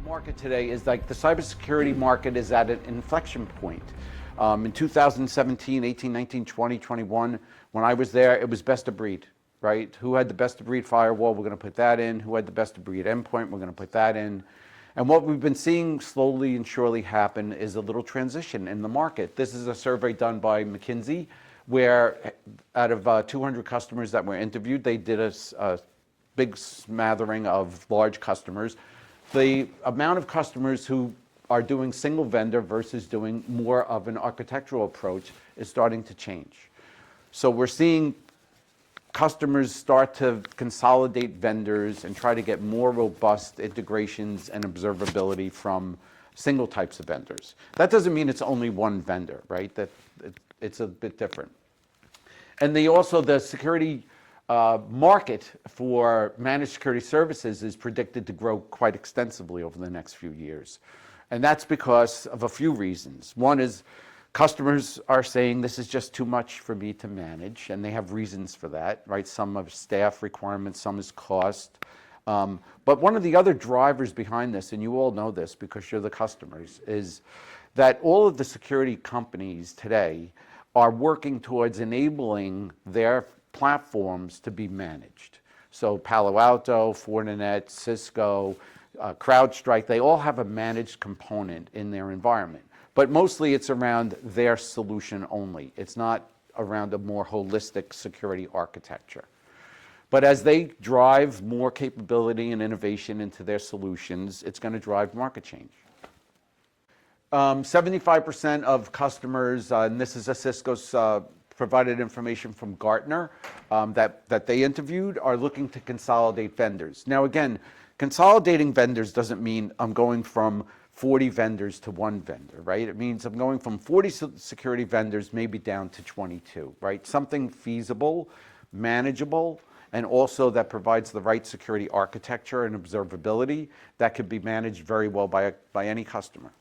market today is like the cybersecurity market is at an inflection point. In 2017, 18, 19, 20, 21, when I was there, it was best of breed, right? Who had the best of breed firewall, we're going to put that in. Who had the best of breed endpoint, we're going to put that in. And what we've been seeing slowly and surely happen is a little transition in the market. This is a survey done by McKinsey, where out of 200 customers that were interviewed, they did a big smattering of large customers. The amount of customers who are doing single vendor versus doing more of an architectural approach is starting to change. So we're seeing customers start to consolidate vendors and try to get more robust integrations and observability from single types of vendors. That doesn't mean it's only one vendor, right? It's a bit different. And the security market for managed security services is predicted to grow quite extensively over the next few years. And that's because of a few reasons. One is customers are saying this is just too much for me to manage, and they have reasons for that, right? Some are staff requirements, some is cost. But one of the other drivers behind this, and you all know this because you're the customers, is that all of the security companies today are working towards enabling their platforms to be managed. So Palo Alto, Fortinet, Cisco, CrowdStrike, they all have a managed component in their environment. But mostly it's around their solution only. It's not around a more holistic security architecture. But as they drive more capability and innovation into their solutions, it's going to drive market change. 75% of customers, and this is a Cisco's provided information from Gartner that they interviewed, are looking to consolidate vendors. Now again, consolidating vendors doesn't mean I'm going from 40 vendors to one vendor, right? It means I'm going from 40 security vendors maybe down to 22, right? Something feasible, manageable, and also that provides the right security architecture and observability that could be managed very well by any customer.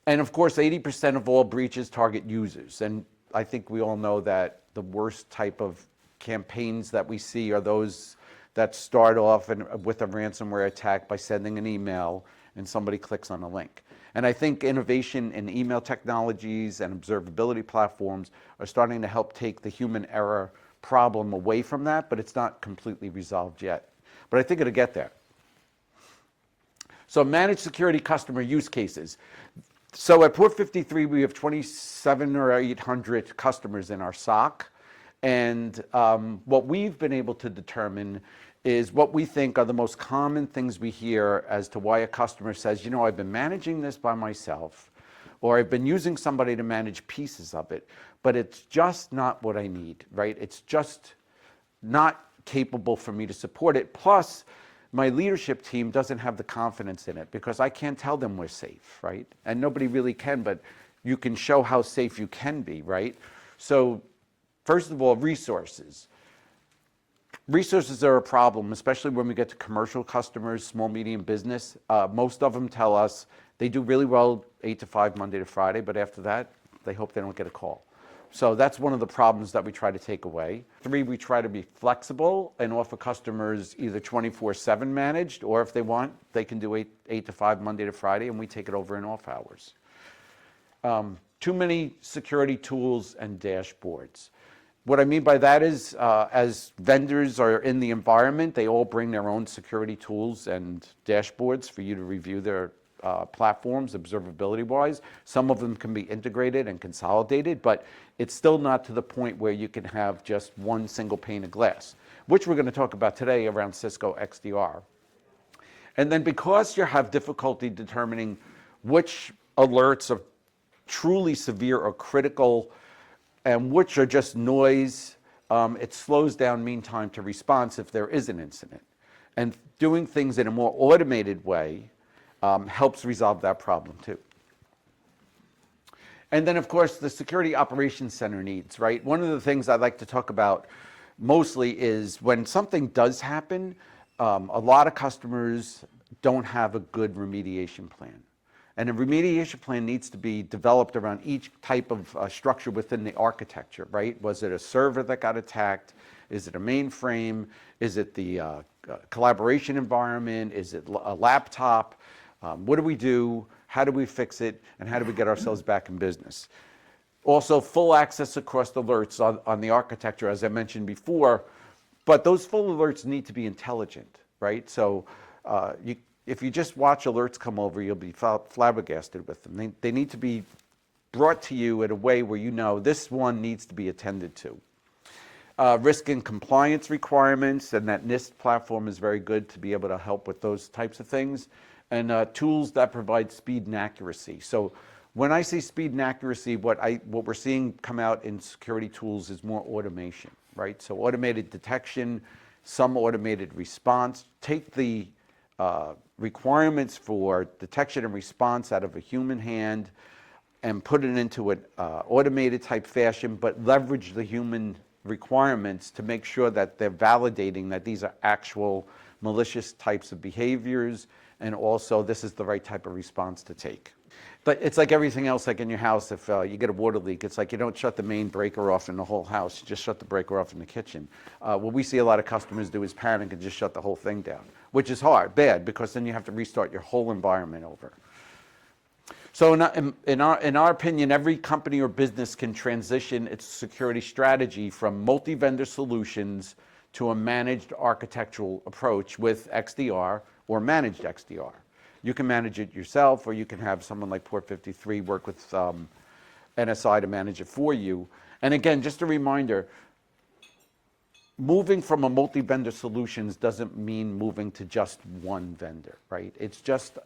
And of course, 80% of all breaches target users. And I think we all know that the worst type of campaigns that we see are those that start off with a ransomware attack by sending an email and somebody clicks on a link. And I think innovation in email technologies and observability platforms are starting to help take the human error problem away from that, but it's not completely resolved yet. But I think it'll get there. So managed security customer use cases. So at Port 53, we have 27 or 800 customers in our SOC. And what we've been able to determine is what we think are the most common things we hear as to why a customer says, you know, I've been managing this by myself, or I've been using somebody to manage pieces of it, but it's just not what I need, right? It's just not capable for me to support it. Plus, my leadership team doesn't have the confidence in it because I can't tell them we're safe, right? And nobody really can, but you can show how safe you can be, right? So first of all, resources. Resources are a problem, especially when we get to commercial customers, small, medium business. Most of them tell us they do really well 8 to 5, Monday to Friday, but after that, they hope they don't get a call. So that's one of the problems that we try to take away. 3, we try to be flexible and offer customers either 24/7 managed, or if they want, they can do 8 to 5, Monday to Friday, and we take it over in off hours. Too many security tools and dashboards. What I mean by that is, as vendors are in the environment, they all bring their own security tools and dashboards for you to review their platforms, observability-wise. Some of them can be integrated and consolidated, but it's still not to the point where you can have just one single pane of glass, which we're going to talk about today around Cisco XDR. And then because you have difficulty determining which alerts are truly severe or critical and which are just noise, it slows down mean time to response if there is an incident. And doing things in a more automated way helps resolve that problem too. And then of course the Security Operations Center needs, right? One of the things I like to talk about mostly is when something does happen, a lot of customers don't have a good remediation plan. And a remediation plan needs to be developed around each type of structure within the architecture, right? Was it a server that got attacked? Is it a mainframe? Is it the collaboration environment? Is it a laptop? What do we do? How do we fix it? And how do we get ourselves back in business? Also, full access across the alerts on the architecture, as I mentioned before, but those full alerts need to be intelligent, right? So if you just watch alerts come over, you'll be flabbergasted with them. They need to be brought to you in a way where you know this one needs to be attended to. Risk and compliance requirements, and that NIST platform is very good to be able to help with those types of things. And tools that provide speed and accuracy. So when I say speed and accuracy, what we're seeing come out in security tools is more automation, right? So automated detection, some automated response. Take the requirements for detection and response out of a human hand and put it into an automated type fashion, but leverage the human requirements to make sure that they're validating that these are actual malicious types of behaviors, and also this is the right type of response to take. But it's like everything else, like in your house, if you get a water leak, it's like you don't shut the main breaker off in the whole house, you just shut the breaker off in the kitchen. What we see a lot of customers do is panic and just shut the whole thing down, which is bad, because then you have to restart your whole environment over. So in our opinion, every company or business can transition its security strategy from multi-vendor solutions to a managed architectural approach with XDR or managed XDR. You can manage it yourself, or you can have someone like Port 53 work with NSI to manage it for you. And again, just a reminder, moving from a multi-vendor solutions doesn't mean moving to just one vendor, right? It's just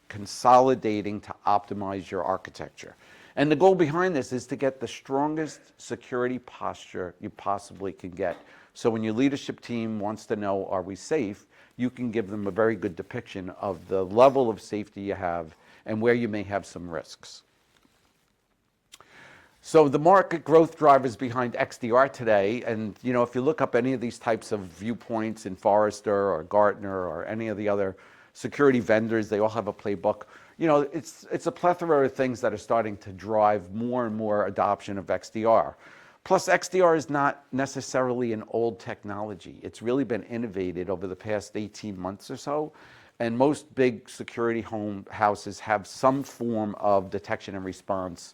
consolidating to optimize your architecture. And the goal behind this is to get the strongest security posture you possibly can get. So when your leadership team wants to know, are we safe, you can give them a very good depiction of the level of safety you have and where you may have some risks. So the market growth drivers behind XDR today, and if you look up any of these types of viewpoints in Forrester or Gartner or any of the other security vendors, they all have a playbook. It's a plethora of things that are starting to drive more and more adoption of XDR. Plus, XDR is not necessarily an old technology. It's really been innovated over the past 18 months or so, and most big security houses have some form of detection and response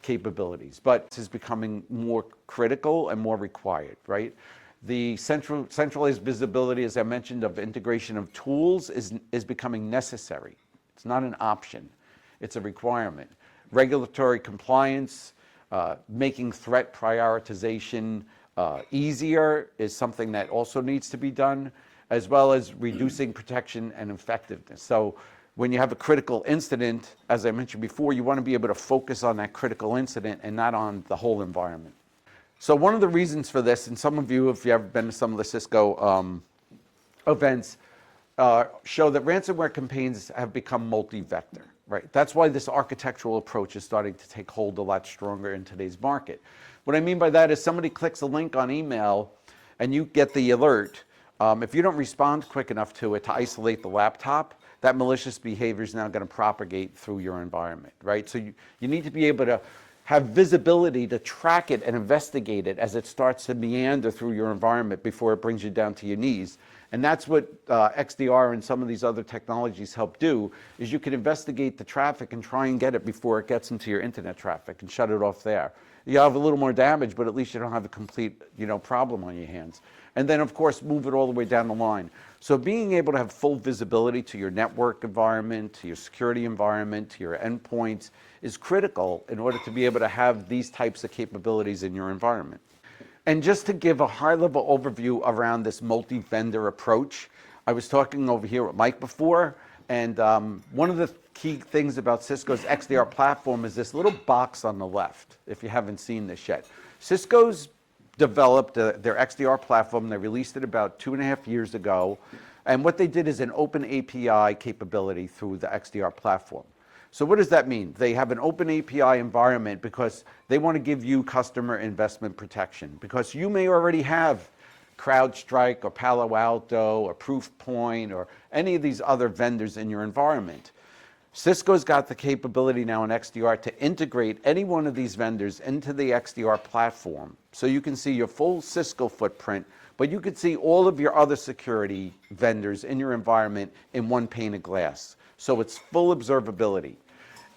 capabilities, but this is becoming more critical and more required, right? The centralized visibility, as I mentioned, of integration of tools is becoming necessary. It's not an option, it's a requirement. Regulatory compliance, making threat prioritization easier is something that also needs to be done, as well as reducing protection and effectiveness. So when you have a critical incident, as I mentioned before, you want to be able to focus on that critical incident and not on the whole environment. So one of the reasons for this, and some of you, if you have been to some of the Cisco events, show that ransomware campaigns have become multi-vector, right? That's why this architectural approach is starting to take hold a lot stronger in today's market. What I mean by that is somebody clicks a link on email and you get the alert. If you don't respond quick enough to it to isolate the laptop, that malicious behavior is now going to propagate through your environment, right? So you need to be able to have visibility to track it and investigate it as it starts to meander through your environment before it brings you down to your knees. And that's what XDR and some of these other technologies help do, is you can investigate the traffic and try and get it before it gets into your internet traffic and shut it off there. You have a little more damage, but at least you don't have a complete problem on your hands. And then, of course, move it all the way down the line. So being able to have full visibility to your network environment, to your security environment, to your endpoints is critical in order to be able to have these types of capabilities in your environment. And just to give a high-level overview around this multi-vendor approach, I was talking over here with Mike before, and one of the key things about Cisco's XDR platform is this little box on the left, if you haven't seen this yet. Cisco's developed their XDR platform. They released it about 2.5 years ago, and what they did is an open API capability through the XDR platform. So what does that mean? They have an open API environment because they want to give you customer investment protection, because you may already have CrowdStrike or Palo Alto or Proofpoint or any of these other vendors in your environment. Cisco's got the capability now in XDR to integrate any one of these vendors into the XDR platform, so you can see your full Cisco footprint, but you could see all of your other security vendors in your environment in one pane of glass. So it's full observability.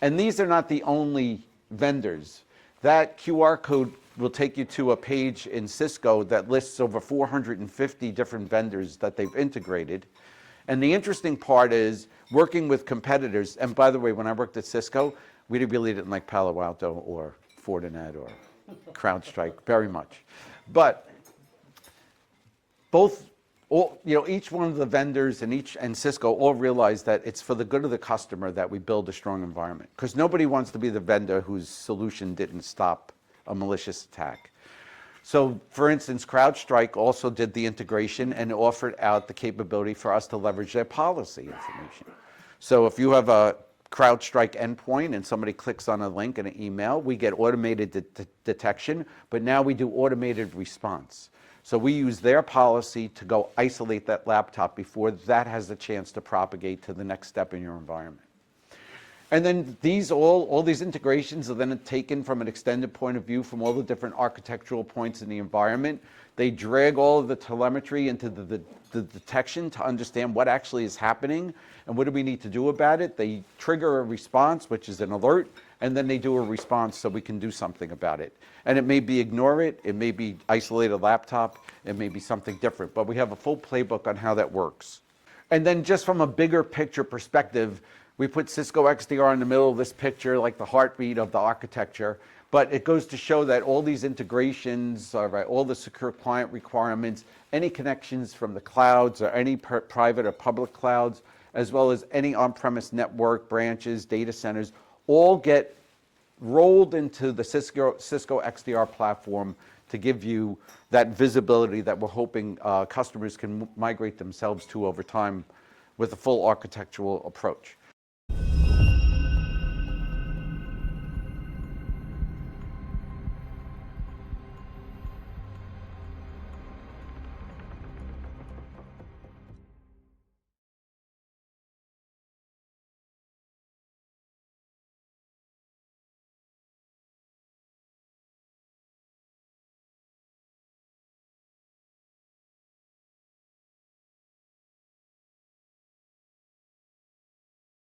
And these are not the only vendors. That QR code will take you to a page in Cisco that lists over 450 different vendors that they've integrated. And the interesting part is working with competitors. And by the way, when I worked at Cisco, we really didn't like Palo Alto or Fortinet or CrowdStrike very much. But each one of the vendors and Cisco all realize that it's for the good of the customer that we build a strong environment, because nobody wants to be the vendor whose solution didn't stop a malicious attack. So, for instance, CrowdStrike also did the integration and offered out the capability for us to leverage their policy information. So if you have a CrowdStrike endpoint and somebody clicks on a link in an email, we get automated detection, but now we do automated response. So we use their policy to go isolate that laptop before that has the chance to propagate to the next step in your environment. And then all these integrations are then taken from an extended point of view from all the different architectural points in the environment. They drag all of the telemetry into the detection to understand what actually is happening and what do we need to do about it. They trigger a response, which is an alert, and then they do a response so we can do something about it. And it may be ignore it, it may be isolate a laptop, it may be something different, but we have a full playbook on how that works. And then just from a bigger picture perspective, we put Cisco XDR in the middle of this picture, like the heartbeat of the architecture, but it goes to show that all these integrations, all the secure client requirements, any connections from the clouds or any private or public clouds, as well as any on-premise network, branches, data centers, all get rolled into the Cisco XDR platform to give you that visibility that we're hoping customers can migrate themselves to over time with a full architectural approach.